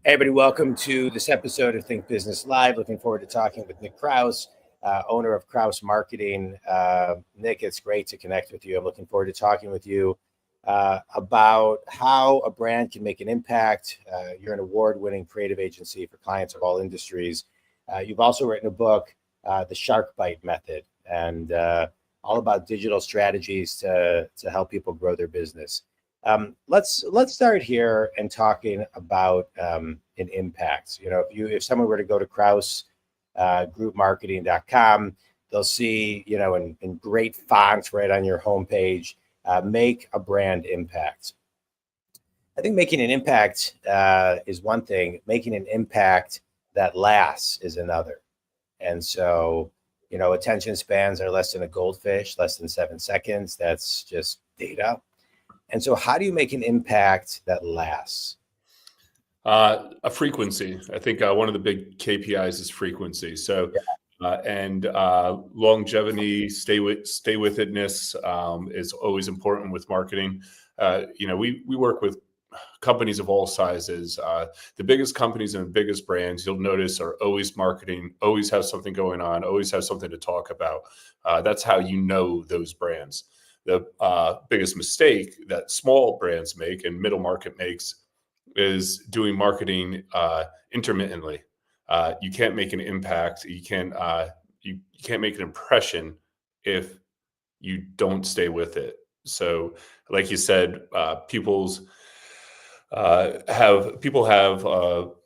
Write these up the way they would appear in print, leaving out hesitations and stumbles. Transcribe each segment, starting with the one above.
Hey, everybody, welcome to this episode of Think Business Live. Looking forward to talking with Nick Kraus, owner of Kraus Marketing. Nick, it's great to connect with you. I'm looking forward to talking with you about how a brand can make an impact. You're an award-winning creative agency for clients of all industries. You've also written a book, The Shark Bite Method, and all about digital strategies to help people grow their business. Let's start here and talking about an impact. You know, if someone were to go to Kraus groupmarketing.com, they'll see, you know, in great fonts right on your homepage, make a brand impact. I think making an impact is one thing. Making an impact that lasts is another. And so, you know, attention spans are less than a goldfish, less than 7 seconds. That's just data. And so how do you make an impact that lasts? A frequency. I think one of the big KPIs is frequency. So, and longevity, stay with itness is always important with marketing. You know, we work with companies of all sizes. The biggest companies and the biggest brands, you'll notice, are always marketing, always have something going on, always have something to talk about. That's how you know those brands. The biggest mistake that small brands make and middle market makes is doing marketing intermittently. You can't make an impact. You can't make an impression if you don't stay with it. So, like you said, people have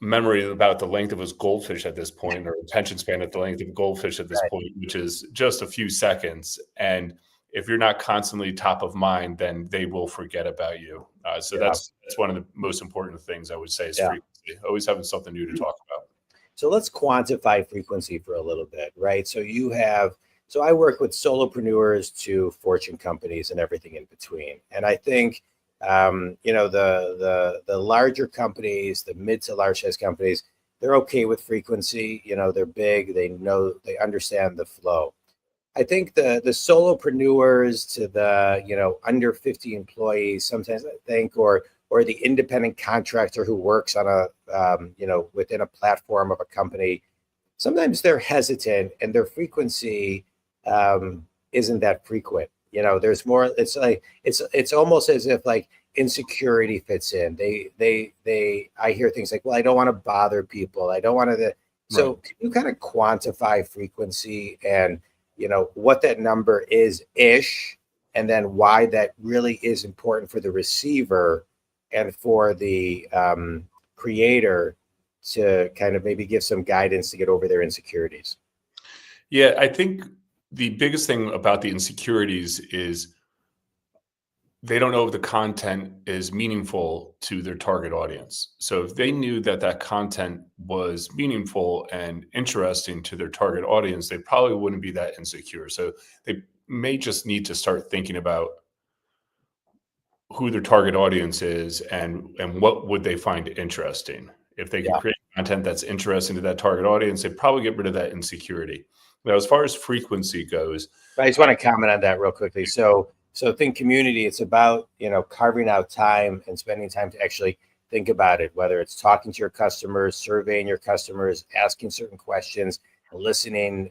memory about the length of a goldfish at this point, or attention span at the length of a goldfish at this point, which is just a few seconds. And if you're not constantly top of mind, then they will forget about you. That's one of the most important things I would say is frequency. Always having something new to talk about. So let's quantify frequency for a little bit, right? So I work with solopreneurs to Fortune companies and everything in between. And I think, you know, the larger companies, the mid to large size companies, they're okay with frequency. You know, they're big, they understand the flow. I think the solopreneurs to the, you know, under 50 employees, sometimes I think, or the independent contractor who works on a, you know, within a platform of a company, sometimes they're hesitant and their frequency isn't that frequent. You know, there's more, it's almost as if like insecurity fits in. I hear things like, well, I don't want to bother people. I don't want to, so can you kind of quantify frequency and, you know, what that number is-ish, and then why that really is important for the receiver and for the creator to kind of maybe give some guidance to get over their insecurities? Yeah, I think the biggest thing about the insecurities is they don't know if the content is meaningful to their target audience. So if they knew that that content was meaningful and interesting to their target audience, they probably wouldn't be that insecure. So they may just need to start thinking about who their target audience is and what would they find interesting. If they can create content that's interesting to that target audience, they'd probably get rid of that insecurity. Now, as far as frequency goes, I just want to comment on that real quickly. So think community, it's about, you know, carving out time and spending time to actually think about it, whether it's talking to your customers, surveying your customers, asking certain questions, listening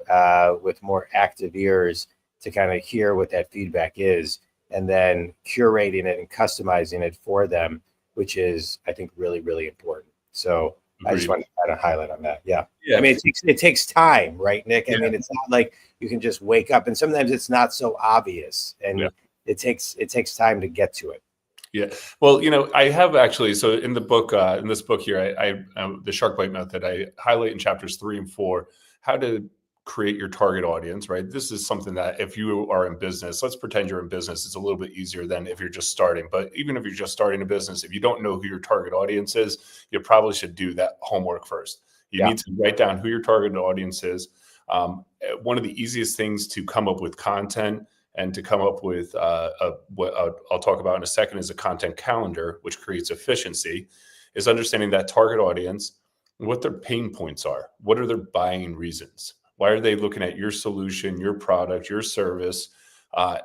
with more active ears to kind of hear what that feedback is, and then curating it and customizing it for them, which is, I think, really, really important. So I just want to kind of highlight on that. Yeah. I mean, it takes time, right, Nick? I mean, it's not like you can just wake up, and sometimes it's not so obvious, and it takes time to get to it. Yeah. Well, you know, I have actually, so in the book, in this book here, I the Shark Bite Method, I highlight in chapters 3 and 4, how to create your target audience, right? This is something that if you are in business, let's pretend you're in business, it's a little bit easier than if you're just starting. But even if you're just starting a business, if you don't know who your target audience is, you probably should do that homework first. You need to write down who your target audience is. One of the easiest things to come up with content and to come up with what I'll talk about in a second is a content calendar, which creates efficiency, is understanding that target audience, what their pain points are, what are their buying reasons. Why are they looking at your solution, your product, your service?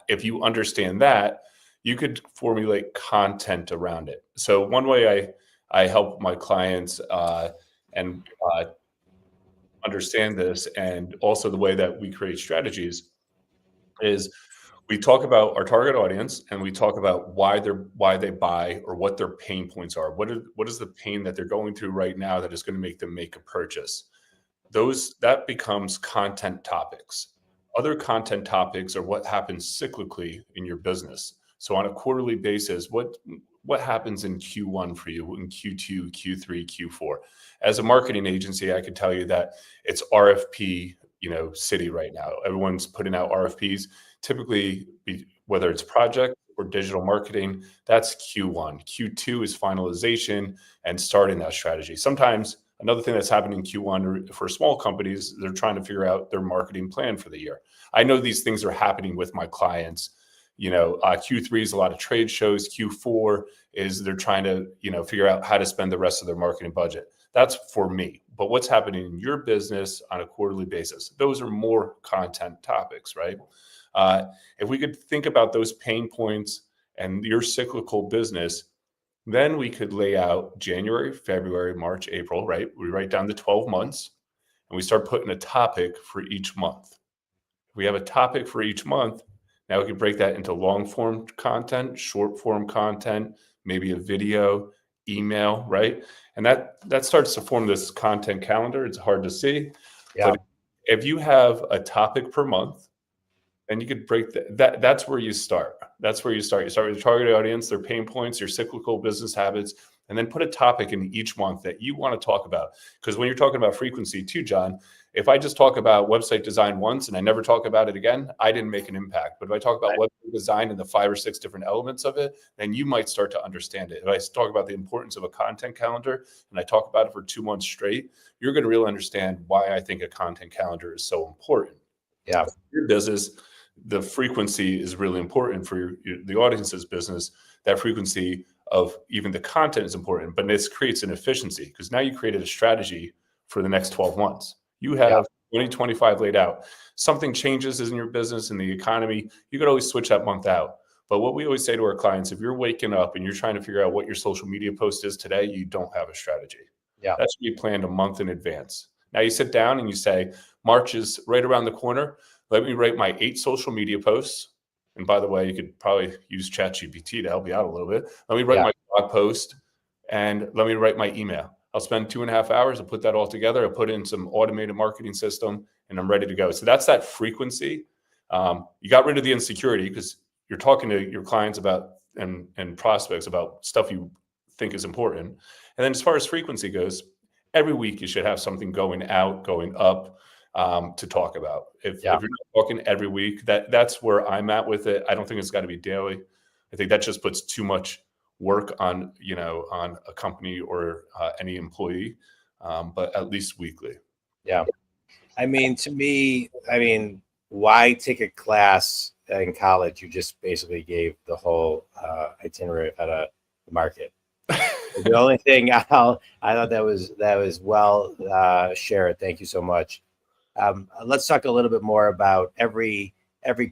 If you understand that, you could formulate content around it. So one way I help my clients and understand this, and also the way that we create strategies is we talk about our target audience, and we talk about why they buy, or what their pain points are. What is the pain that they're going through right now that is going to make them make a purchase? That becomes content topics. Other content topics are what happens cyclically in your business. So on a quarterly basis, what happens in Q1 for you, in Q2, Q3, Q4? As a marketing agency, I could tell you that it's RFP, city right now. Everyone's putting out RFPs. Typically, whether it's project or digital marketing, that's Q1. Q2 is finalization and starting that strategy. Sometimes another thing that's happening in Q1 for small companies, they're trying to figure out their marketing plan for the year. I know these things are happening with my clients. Q3 is a lot of trade shows. Q4 is they're trying to, figure out how to spend the rest of their marketing budget. That's for me. But what's happening in your business on a quarterly basis? Those are more content topics, right? If we could think about those pain points and your cyclical business, then we could lay out January, February, March, April, right? We write down the 12 months and we start putting a topic for each month. If we have a topic for each month, now we can break that into long form content, short form content, maybe a video, email, right? And that starts to form this content calendar. It's hard to see, but if you have a topic per month, and you could break that's where you start. That's where you start. You start with your target audience, their pain points, your cyclical business habits, and then put a topic in each month that you want to talk about. Because when you're talking about frequency too, Jon, if I just talk about website design once and I never talk about it again, I didn't make an impact. But if I talk about website design and the 5 or 6 different elements of it, then you might start to understand it. If I talk about the importance of a content calendar and I talk about it for 2 months straight, you're going to really understand why I think a content calendar is so important. Yeah. Your business, the frequency is really important for the audience's business. That frequency of even the content is important, but this creates an efficiency because now you created a strategy for the next 12 months. You have 2025 laid out. Something changes in your business and the economy, you could always switch that month out. But what we always say to our clients, if you're waking up and you're trying to figure out what your social media post is today, you don't have a strategy. Yeah. That should be planned a month in advance. Now you sit down and you say, March is right around the corner. Let me write my 8 social media posts. And by the way, you could probably use ChatGPT to help you out a little bit. Let me write my blog post and let me write my email. I'll spend 2.5 hours. I'll put that all together. I'll put in some automated marketing system and I'm ready to go. So that's that frequency. You got rid of the insecurity because you're talking to your clients about and prospects about stuff you think is important. And then as far as frequency goes, every week you should have something going out, going up. To talk about. If you're not talking every week, that's where I'm at with it. I don't think it's got to be daily. I think that just puts too much work on on a company or any employee, but at least weekly. Yeah. I mean, to me, why take a class in college? You just basically gave the whole itinerary of how to market. The only thing I thought that was well shared. Thank you so much. Let's talk a little bit more about every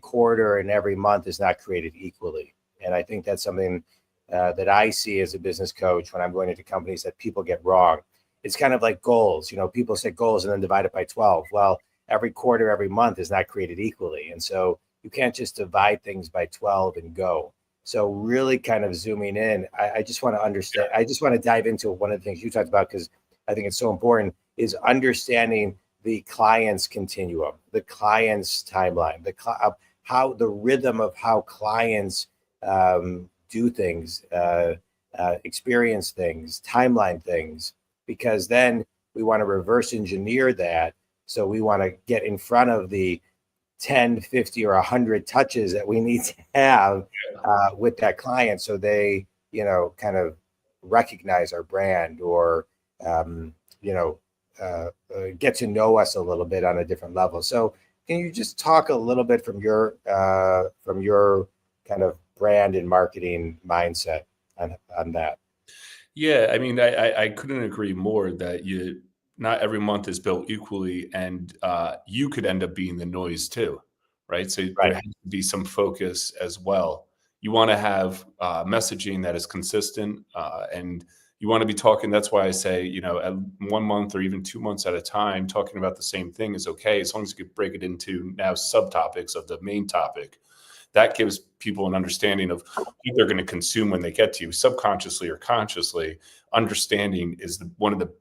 quarter and every month is not created equally. And I think that's something that I see as a business coach when I'm going into companies that people get wrong. It's kind of like goals. People set goals and then divide it by 12. Well, every quarter, every month is not created equally. And so you can't just divide things by 12 and go. So really kind of zooming in, I just want to understand. I just want to dive into one of the things you talked about because I think it's so important is understanding the client's continuum, the client's timeline, how the rhythm of how clients do things, experience things, timeline things, because then we want to reverse engineer that. So we want to get in front of the 10, 50, or 100 touches that we need to have with that client so they, kind of recognize our brand or, get to know us a little bit on a different level. So can you just talk a little bit from your kind of brand and marketing mindset on that? Yeah, I couldn't agree more that not every month is built equally, and you could end up being the noise too, right? So there has to be some focus as well. You want to have messaging that is consistent, and You want to be talking. That's why I say, at 1 month or even 2 months at a time, talking about the same thing is okay, as long as you could break it into now subtopics of the main topic. That gives people an understanding of what they're going to consume when they get to you, subconsciously or consciously. Understanding is one of the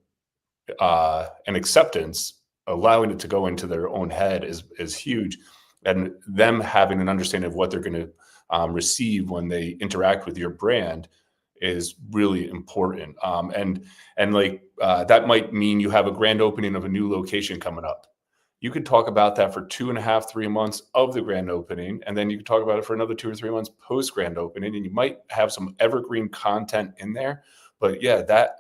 and acceptance, allowing it to go into their own head is huge, and them having an understanding of what they're going to receive when they interact with your brand is really important. And like that might mean you have a grand opening of a new location coming up. You could talk about that for 2.5, 3 months of the grand opening, and then you could talk about it for another 2 or 3 months post grand opening, and you might have some evergreen content in there. But yeah, that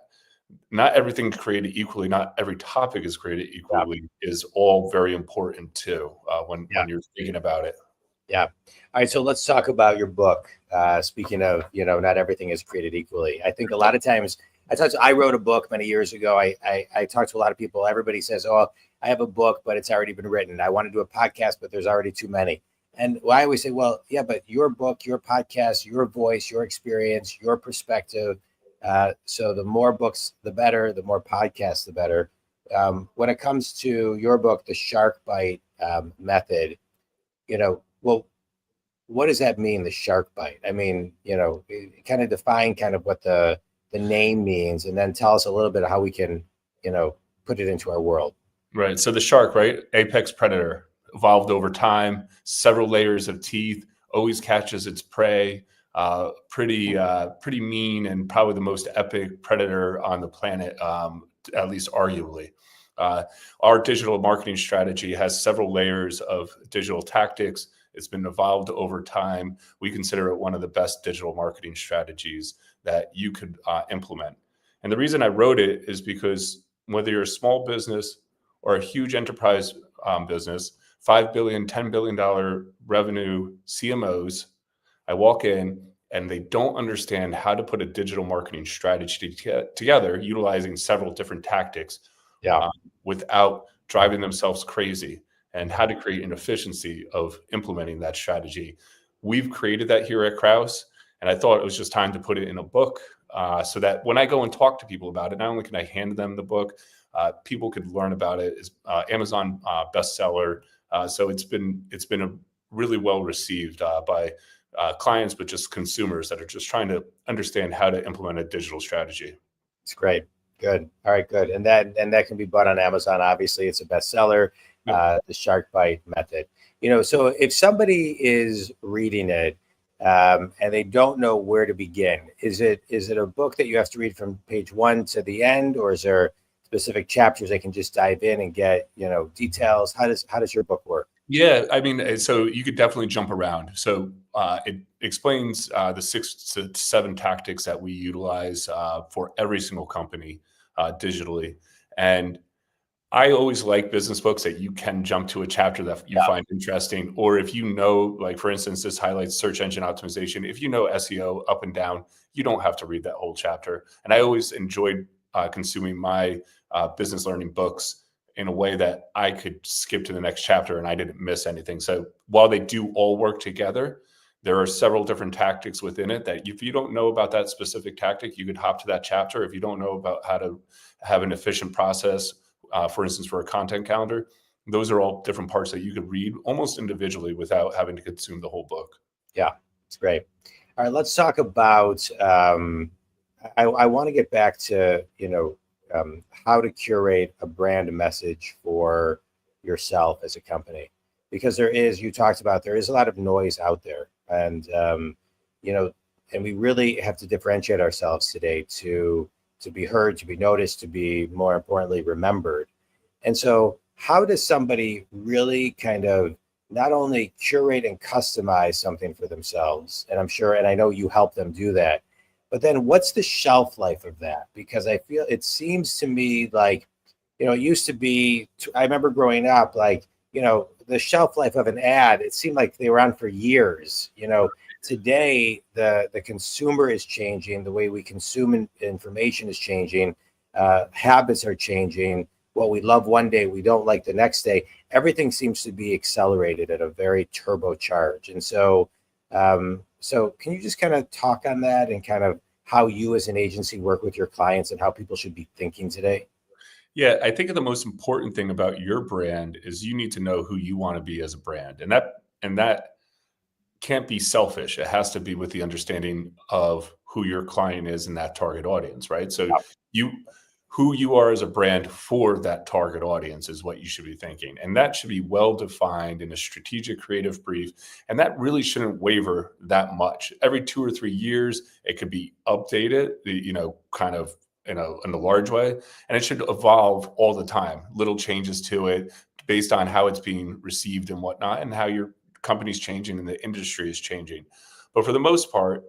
not everything is created equally, not every topic is created equally, is all very important too when you're thinking about it. Yeah. All right. So let's talk about your book. Speaking of, not everything is created equally. I think a lot of times I wrote a book many years ago. I talked to a lot of people. Everybody says, oh, I have a book, but it's already been written. I want to do a podcast, but there's already too many. And I always say, well, yeah, but your book, your podcast, your voice, your experience, your perspective. So the more books, the better, the more podcasts, the better. When it comes to your book, The Shark Bite Method, well, what does that mean, the shark bite? I mean, kind of define kind of what the name means, and then tell us a little bit of how we can, put it into our world. Right. So the shark, right? Apex predator, evolved over time, several layers of teeth, always catches its prey, pretty mean, and probably the most epic predator on the planet, at least arguably. Our digital marketing strategy has several layers of digital tactics. It's been evolved over time. We consider it one of the best digital marketing strategies that you could implement. And the reason I wrote it is because whether you're a small business or a huge enterprise business, $5 billion, $10 billion revenue CMOs, I walk in and they don't understand how to put a digital marketing strategy together, utilizing several different tactics without driving themselves crazy, and how to create an efficiency of implementing that strategy. We've created that here at Kraus, and I thought it was just time to put it in a book so that when I go and talk to people about it, not only can I hand them the book, people could learn about it. It's Amazon bestseller. So it's been a really well received by clients, but just consumers that are just trying to understand how to implement a digital strategy. It's great. Good. All right, good. And that can be bought on Amazon. Obviously, it's a bestseller. The Shark Bite Method. So if somebody is reading it and they don't know where to begin, is it a book that you have to read from page 1 to the end, or is there specific chapters they can just dive in and get details? How does your book work? Yeah, I mean, so you could definitely jump around. So it explains the 6 to 7 tactics that we utilize for every single company digitally. And I always like business books that you can jump to a chapter that you find interesting, or if like for instance, this highlights search engine optimization. If you know SEO up and down, you don't have to read that whole chapter. And I always enjoyed consuming my business learning books in a way that I could skip to the next chapter and I didn't miss anything. So while they do all work together, there are several different tactics within it that if you don't know about that specific tactic, you could hop to that chapter. If you don't know about how to have an efficient process, for instance, for a content calendar, those are all different parts that you could read almost individually without having to consume the whole book. Yeah, it's great. All right, let's talk about, I want to get back to, how to curate a brand message for yourself as a company, because you talked about, there is a lot of noise out there, and, and we really have to differentiate ourselves today to be heard, to be noticed, to be, more importantly, remembered. And so how does somebody really kind of not only curate and customize something for themselves, and I know you help them do that, but then what's the shelf life of that? Because it seems to me like, it used to be, I remember growing up, like, the shelf life of an ad, it seemed like they were on for years. Today, the consumer is changing. The way we consume information is changing. Habits are changing. What we love one day, we don't like the next day. Everything seems to be accelerated at a very turbocharge. And so can you just kind of talk on that and kind of how you as an agency work with your clients and how people should be thinking today? Yeah, I think the most important thing about your brand is you need to know who you want to be as a brand. And that can't be selfish. It has to be with the understanding of who your client is and that target audience, right? So you who you are as a brand for that target audience is what you should be thinking. And that should be well defined in a strategic creative brief. And that really shouldn't waver that much. Every 2 or 3 years, it could be updated, kind of in a large way. And it should evolve all the time, little changes to it based on how it's being received and whatnot, and how your company's changing and the industry is changing. But for the most part,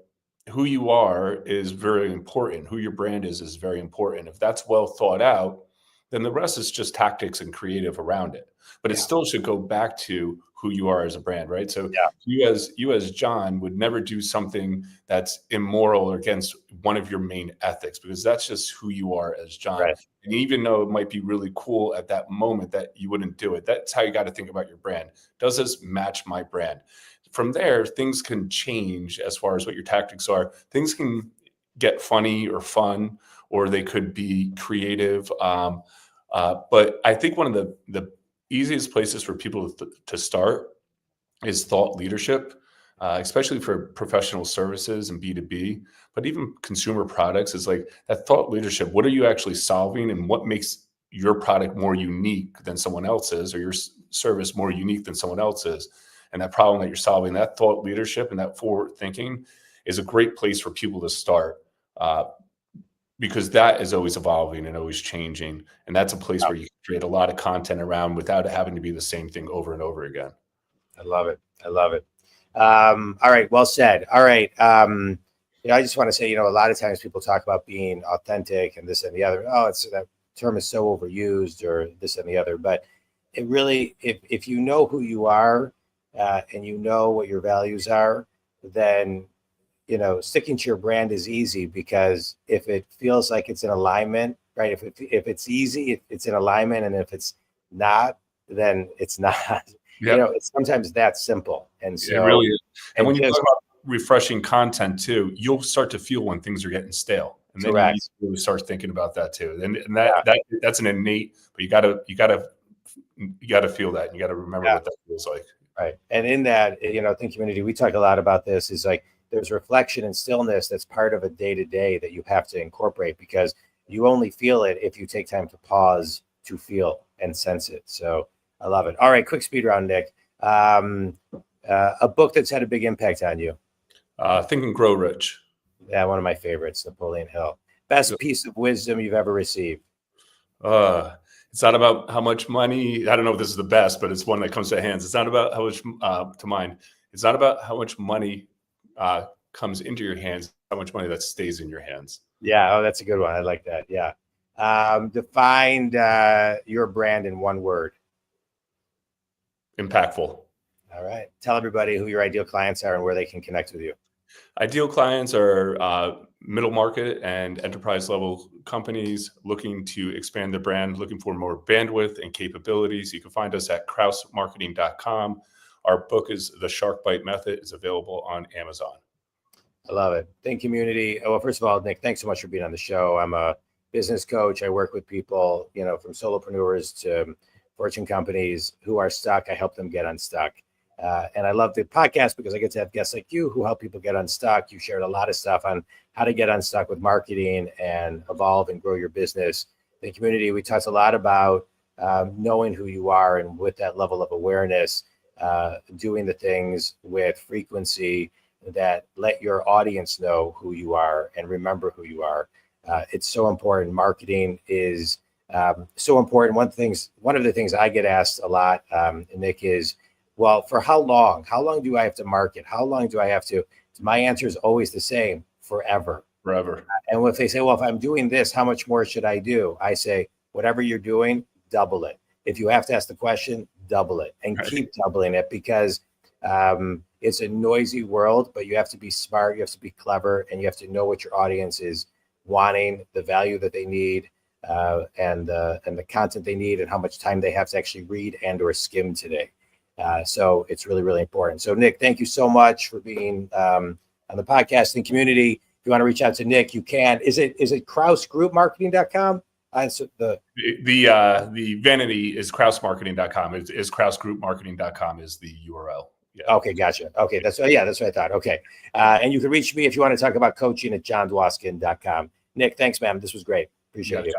who you are is very important. Who your brand is very important. If that's well thought out, then the rest is just tactics and creative around it. But it still should go back to who you are as a brand, right? So you as Jon would never do something that's immoral or against one of your main ethics, because that's just who you are as Jon. Right. And even though it might be really cool at that moment that you wouldn't do it, that's how you got to think about your brand. Does this match my brand? From there, things can change as far as what your tactics are. Things can get funny or fun, or they could be creative. But I think one of the easiest places for people to start is thought leadership, especially for professional services and B2B, but even consumer products is like that thought leadership. What are you actually solving, and what makes your product more unique than someone else's, or your service more unique than someone else's? And that problem that you're solving, that thought leadership and that forward thinking is a great place for people to start, because that is always evolving and always changing. And that's a place where you can create a lot of content around without it having to be the same thing over and over again. I love it. I love it. All right. Well said. All right. I just want to say, a lot of times people talk about being authentic and this and the other. Oh, that term is so overused, or this and the other. But it really, if you know who you are, and you know what your values are, then sticking to your brand is easy, because if it feels like it's in alignment, right? If it's easy, it's in alignment, and if it's not, then it's not. It's sometimes that simple. And so it really is. And when you just talk about refreshing content too, you'll start to feel when things are getting stale, and then you need to really start thinking about that too. And that's an innate, but you gotta feel that, and you gotta remember what that feels like. Right. And in that, Think Community, we talk a lot about this, is like there's reflection and stillness that's part of a day-to-day that you have to incorporate, because you only feel it if you take time to pause to feel and sense it. So I love it. All right, quick speed round, Nick. A book that's had a big impact on you. Think and Grow Rich. Yeah, one of my favorites, Napoleon Hill. Best piece of wisdom you've ever received. It's not about how much money. I don't know if this is the best, but it's one that comes to hands. It's not about how much to mind. It's not about how much money comes into your hands, how much money that stays in your hands. Yeah. Oh, that's a good one. I like that. Yeah. Define your brand in one word. Impactful. All right. Tell everybody who your ideal clients are and where they can connect with you. Ideal clients are middle market and enterprise level companies looking to expand their brand, looking for more bandwidth and capabilities. You can find us at krausmarketing.com. Our book is The Shark Bite Method. It's available on Amazon. I love it. Thank community. Well, first of all, Nick, thanks so much for being on the show. I'm a business coach. I work with people, from solopreneurs to Fortune companies who are stuck. I help them get unstuck. And I love the podcast because I get to have guests like you who help people get unstuck. You shared a lot of stuff on how to get unstuck with marketing and evolve and grow your business. In the community, we talked a lot about knowing who you are, and with that level of awareness, doing the things with frequency that let your audience know who you are and remember who you are. It's so important. Marketing is so important. One of the things I get asked a lot, Nick, is, well, for how long? How long do I have to market? How long do I have to? My answer is always the same: forever. Forever. And if they say, well, if I'm doing this, how much more should I do? I say, whatever you're doing, double it. If you have to ask the question, double it, and keep doubling it, because it's a noisy world, but you have to be smart, you have to be clever, and you have to know what your audience is wanting, the value that they need, and the content they need, and how much time they have to actually read and or skim today. So it's really, really important. So Nick, thank you so much for being on the podcasting community. If you want to reach out to Nick, you can. Is it KrausGroupMarketing.com? The vanity is KrausMarketing.com. Is KrausGroupMarketing.com is the URL. Yeah. Okay, gotcha. Okay, that's what I thought. Okay, and you can reach me if you want to talk about coaching at JonDwoskin.com. Nick, thanks, man. This was great. Appreciate it.